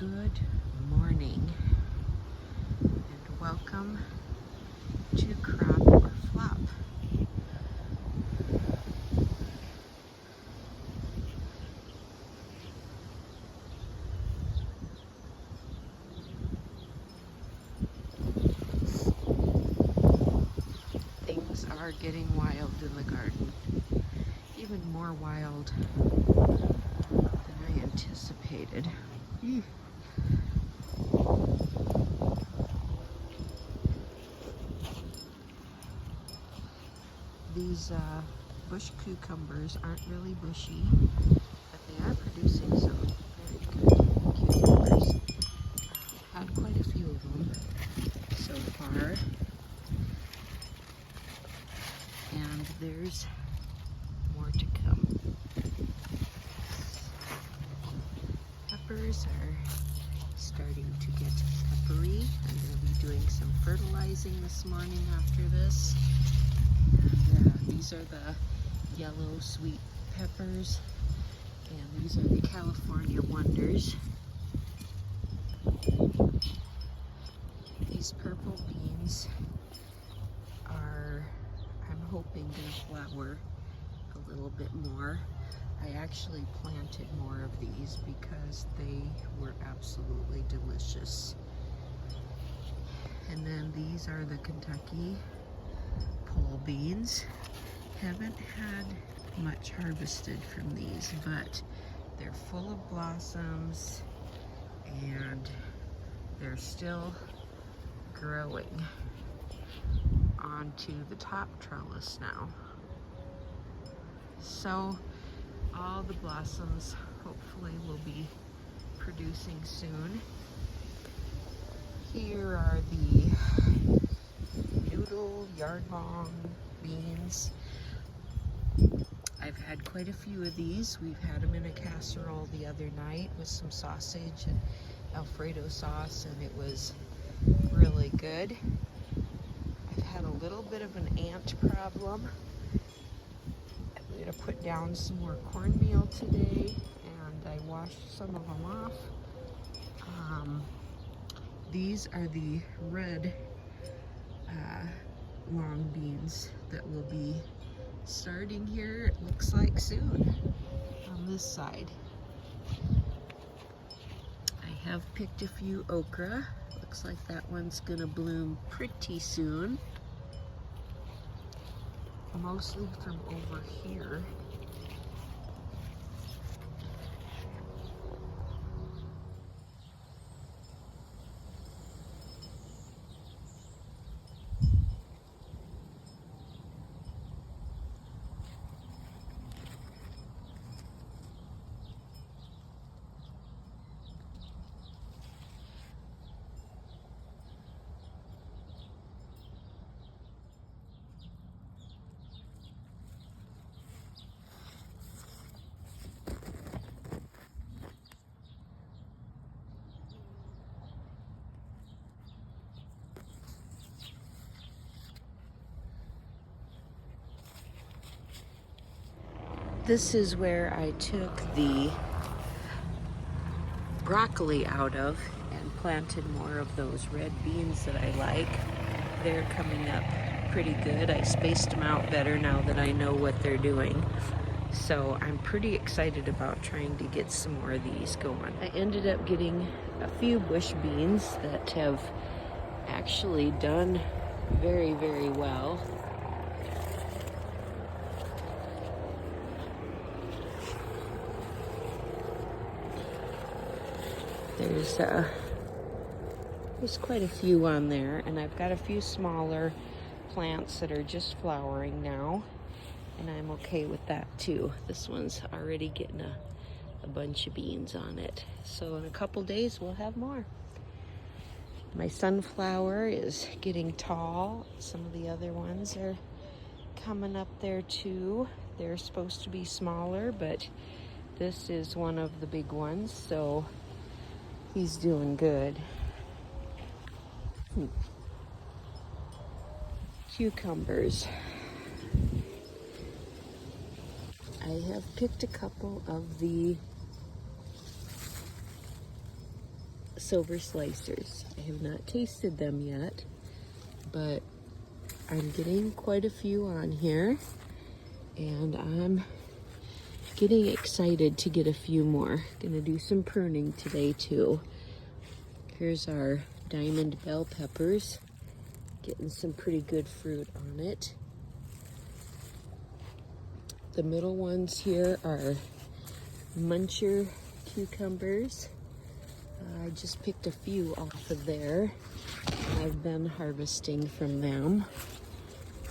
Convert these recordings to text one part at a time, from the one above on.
Good morning and welcome to Crop or Flop. Things are getting wild in the garden, even more wild than I anticipated. These bush cucumbers aren't really bushy, but they are producing some very good cucumbers. Had quite a few of them so far, and there's more to come. Peppers are starting to get peppery. I'm going to be doing some fertilizing this morning after this. And these are the yellow sweet peppers, and these are the California Wonders. These purple beans are, I'm hoping, going to flower a little bit more. I actually planted more of these because they were absolutely delicious. And then these are the Kentucky pole beans. Haven't had much harvested from these, but they're full of blossoms and they're still growing onto the top trellis now. So all the blossoms hopefully will be producing soon. Here are the noodle yard-long beans. I've had quite a few of these. We've had them in a casserole the other night with some sausage and Alfredo sauce, and it was really good. I've had a little bit of an ant problem. I'm going to put down some more cornmeal today, and I washed some of them off. These are the red long beans that will be starting here, it looks like soon, on this side. I have picked a few okra. Looks like that one's gonna bloom pretty soon. Mostly from over here. This is where I took the broccoli out of and planted more of those red beans that I like. They're coming up pretty good. I spaced them out better now that I know what they're doing. So I'm pretty excited about trying to get some more of these going. I ended up getting a few bush beans that have actually done very, very well. There's quite a few on there, and I've got a few smaller plants that are just flowering now, and I'm okay with that too. This one's already getting a bunch of beans on it. So in a couple days we'll have more. My sunflower is getting tall. Some of the other ones are coming up there too. They're supposed to be smaller, but this is one of the big ones, so he's doing good. Cucumbers. I have picked a couple of the silver slicers. I have not tasted them yet, but I'm getting quite a few on here, and I'm getting excited to get a few more. Gonna do some pruning today too. Here's our diamond bell peppers, getting some pretty good fruit on it. The middle ones here are muncher cucumbers. I just picked a few off of there. I've been harvesting from them.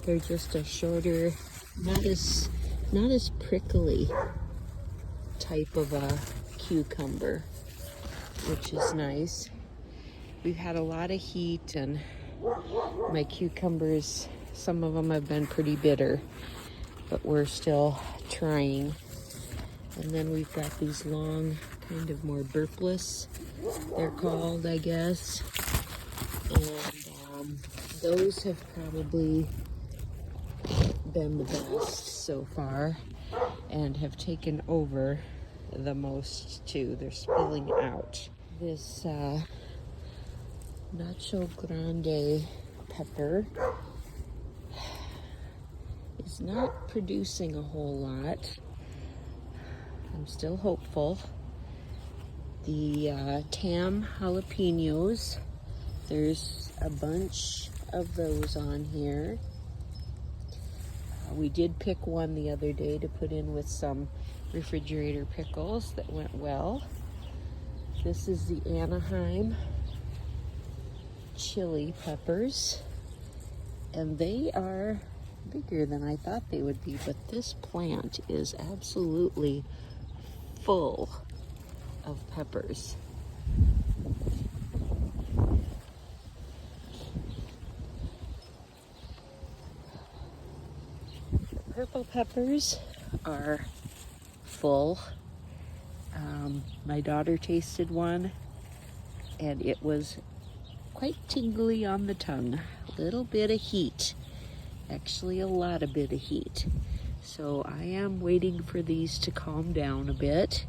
They're just a shorter, not as prickly type of a cucumber, which is nice. We've had a lot of heat, and my cucumbers, some of them have been pretty bitter, but we're still trying. And then we've got these long, kind of more burpless, they're called, I guess. And those have probably been the best so far and have taken over the most too. They're spilling out. This Nacho Grande pepper is not producing a whole lot. I'm still hopeful. The Tam jalapenos, there's a bunch of those on here. We did pick one the other day to put in with some refrigerator pickles that went well. This is the Anaheim chili peppers, and they are bigger than I thought they would be, but this plant is absolutely full of peppers. The purple peppers are full. My daughter tasted one, and it was quite tingly on the tongue. A little bit of heat, actually a lot of bit of heat. So I am waiting for these to calm down a bit,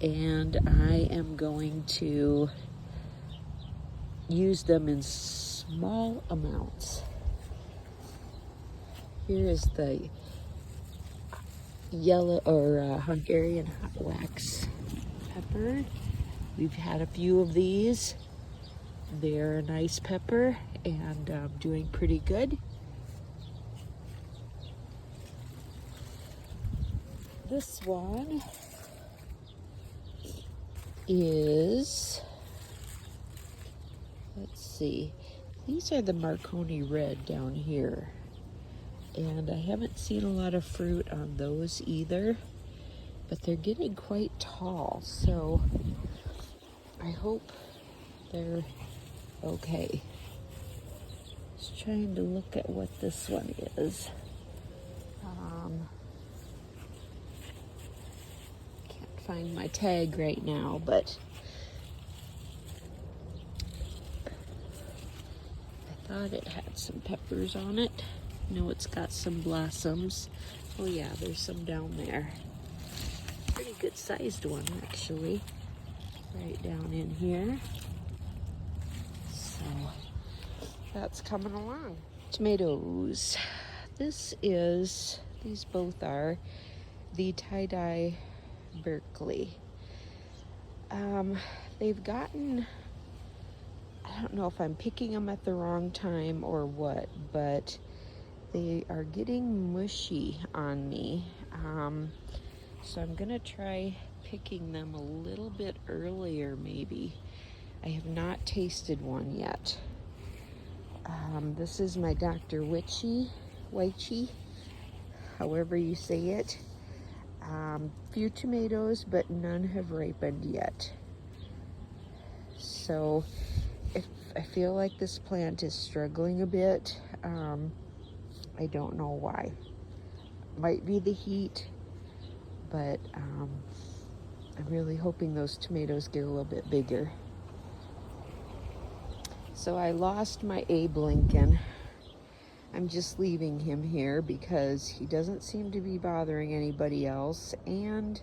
and I am going to use them in small amounts. Here is the yellow or Hungarian hot wax pepper. We've had a few of these. They're a nice pepper and doing pretty good. This one is, let's see, these are the Marconi Red down here. And I haven't seen a lot of fruit on those either, but they're getting quite tall, so I hope they're okay. Just trying to look at what this one is. Can't find my tag right now, but I thought it had some peppers on it. No, it's got some blossoms. Oh yeah, there's some down there. Pretty good sized one actually. Right down in here. So that's coming along. Tomatoes. These both are the Tie-Dye Berkeley. They've gotten, I don't know if I'm picking them at the wrong time or what, but they are getting mushy on me. So I'm gonna try picking them a little bit earlier maybe. I have not tasted one yet. This is my Dr. Wychie, however you say it. Few tomatoes, but none have ripened yet. So if I feel like this plant is struggling a bit, I don't know why. Might be the heat, but I'm really hoping those tomatoes get a little bit bigger. So I lost my Abe Lincoln. I'm just leaving him here because he doesn't seem to be bothering anybody else, and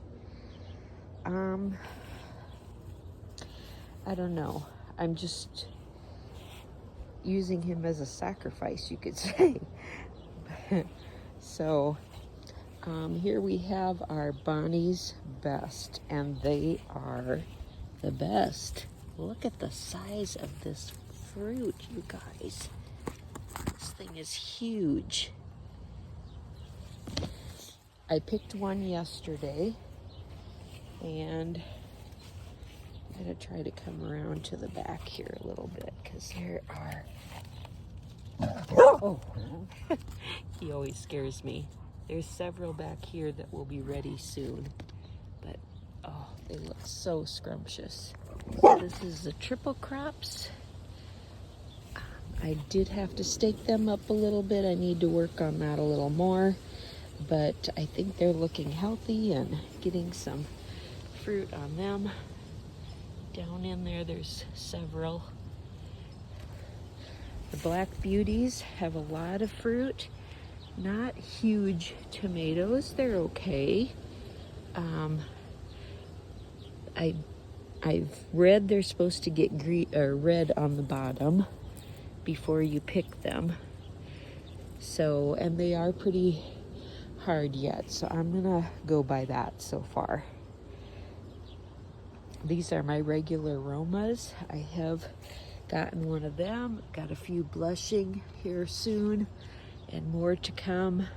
I don't know. I'm just using him as a sacrifice, you could say. So here we have our Bonnie's Best, and they are the best. Look at the size of this fruit, you guys. This thing is huge. I picked one yesterday, and I'm gonna try to come around to the back here a little bit because there are, oh, he always scares me. There's several back here that will be ready soon, but oh, they look so scrumptious. This is the triple crops. I did have to stake them up a little bit. I need to work on that a little more, but I think they're looking healthy and getting some fruit on them. Down in there, there's several. The Black Beauties have a lot of fruit. Not huge tomatoes. They're okay. I've read they're supposed to get green or red on the bottom before you pick them. So, and they are pretty hard yet. So I'm gonna go by that so far. These are my regular Romas. I have gotten one of them. Got a few blushing here soon and more to come.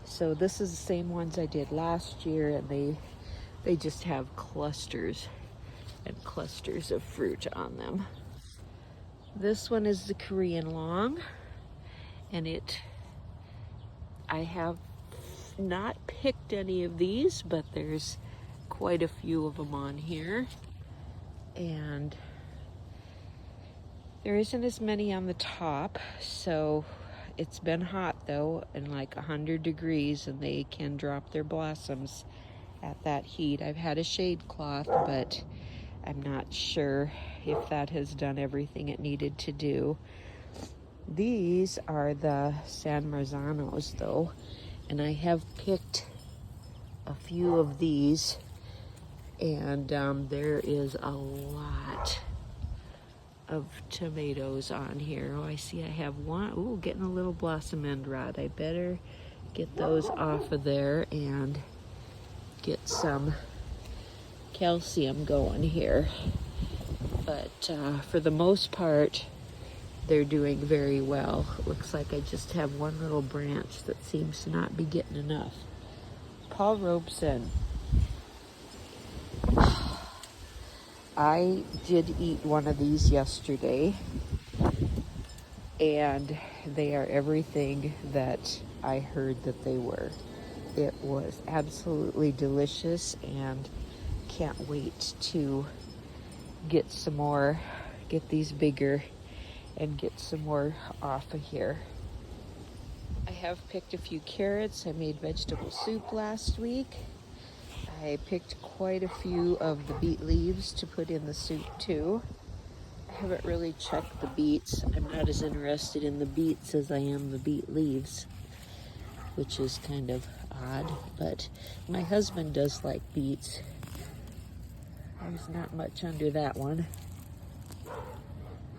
So this is the same ones I did last year, and they just have clusters and clusters of fruit on them. This one is the Korean long, and I have not picked any of these, but there's quite a few of them on here, and there isn't as many on the top. So it's been hot though, and like 100 degrees, and they can drop their blossoms at that heat. I've had a shade cloth, but I'm not sure if that has done everything it needed to do. These are the San Marzanos though, and I have picked a few of these, and there is a lot of tomatoes on here. Oh, I see I have one. Ooh, getting a little blossom end rot. I better get those off of there and get some calcium going here. But for the most part, they're doing very well. Looks like I just have one little branch that seems to not be getting enough. Paul Robeson. I did eat one of these yesterday, and they are everything that I heard that they were. It was absolutely delicious, and can't wait to get some more, get these bigger, and get some more off of here. I have picked a few carrots. I made vegetable soup last week. I picked quite a few of the beet leaves to put in the soup too. I haven't really checked the beets. I'm not as interested in the beets as I am the beet leaves, which is kind of odd, but my husband does like beets. There's not much under that one.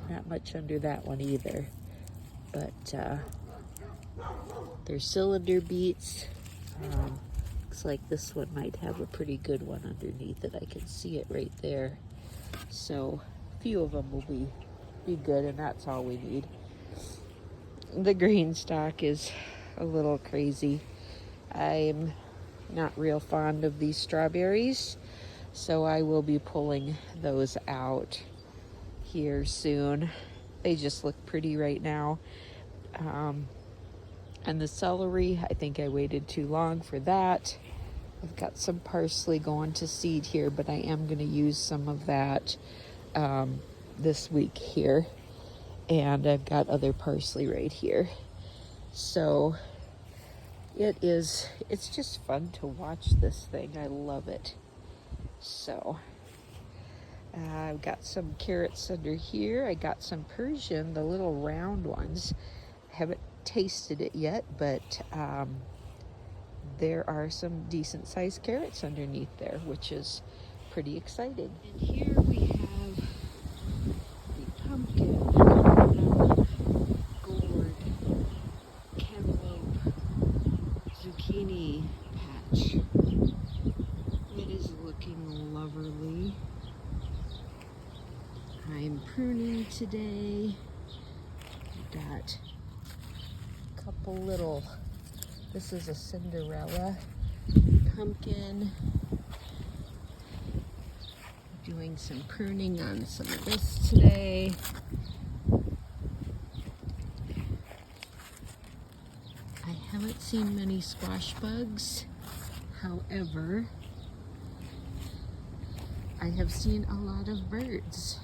Not much under that one either, but they're cylinder beets. Looks like this one might have a pretty good one underneath it. I can see it right there. So a few of them will be good, and that's all we need. The green stalk is a little crazy. I'm not real fond of these strawberries, so I will be pulling those out here soon. They just look pretty right now. And the celery, I think I waited too long for that. I've got some parsley going to seed here, but I am going to use some of that this week here. And I've got other parsley right here. So it's just fun to watch this thing. I love it. So I've got some carrots under here. I got some Persian, the little round ones. I haven't tasted it yet, but there are some decent sized carrots underneath there, which is pretty exciting. And here we have pumpkin, watermelon, gourd, cantaloupe, zucchini patch. It is looking lovely. I'm pruning today. I've got a couple little, this is a Cinderella pumpkin. Doing some pruning on some of this today. I haven't seen many squash bugs. However, I have seen a lot of birds.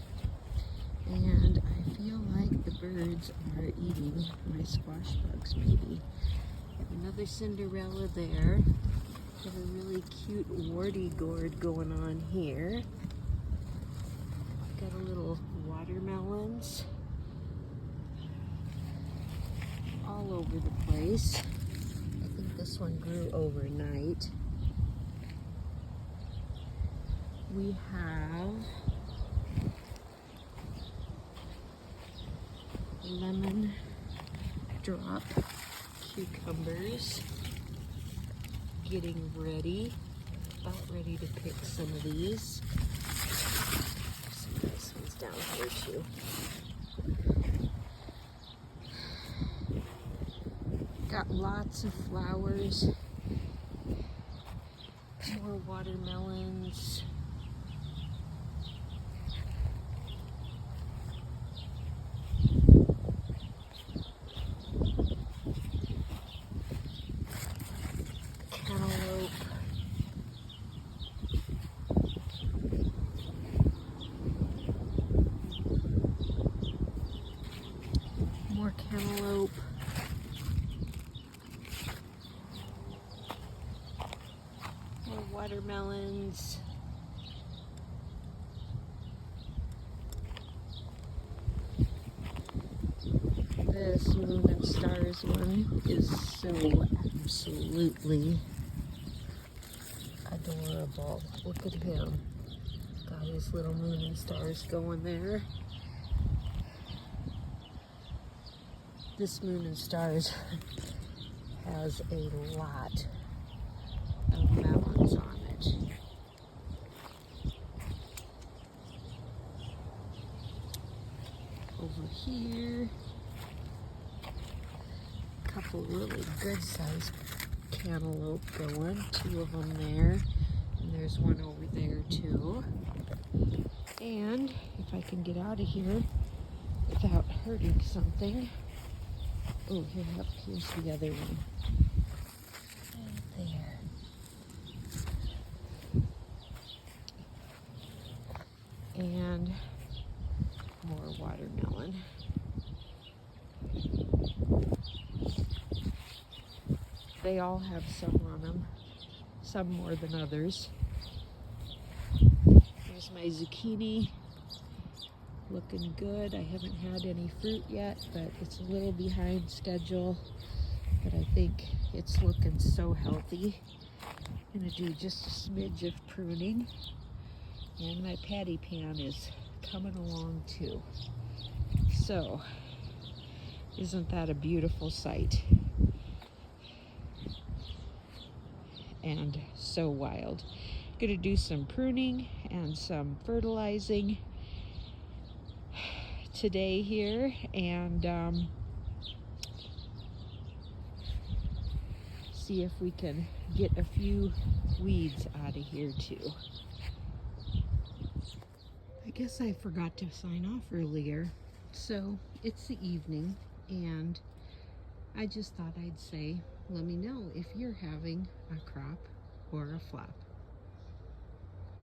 And I feel like the birds are eating my squash bugs maybe. Another Cinderella there. Got a really cute warty gourd going on here. Got a little watermelons all over the place. I think this one grew overnight. We have lemon drop cucumbers getting ready. About ready to pick some of these. Some nice ones down here too. Got lots of flowers. More watermelons. Cantaloupe. More cantaloupe. More watermelons. This Moon and Stars one is so absolutely adorable. Look at him. Got his little moon and stars going there. This Moon and Stars has a lot of melons on it. Over here, a couple really good sized cantaloupe going. 2 of them there. And there's one over there too. And if I can get out of here without hurting something. Oh, here's the other one. Right there. And more watermelon. They all have some on them, some more than others. Here's my zucchini, looking good. I haven't had any fruit yet, but it's a little behind schedule, but I think it's looking so healthy. I'm gonna do just a smidge of pruning, and my patty pan is coming along too. So, isn't that a beautiful sight? And so wild. Gonna do some pruning and some fertilizing today here, and see if we can get a few weeds out of here too. I guess I forgot to sign off earlier. So it's the evening, and I just thought I'd say, let me know if you're having a crop or a flop.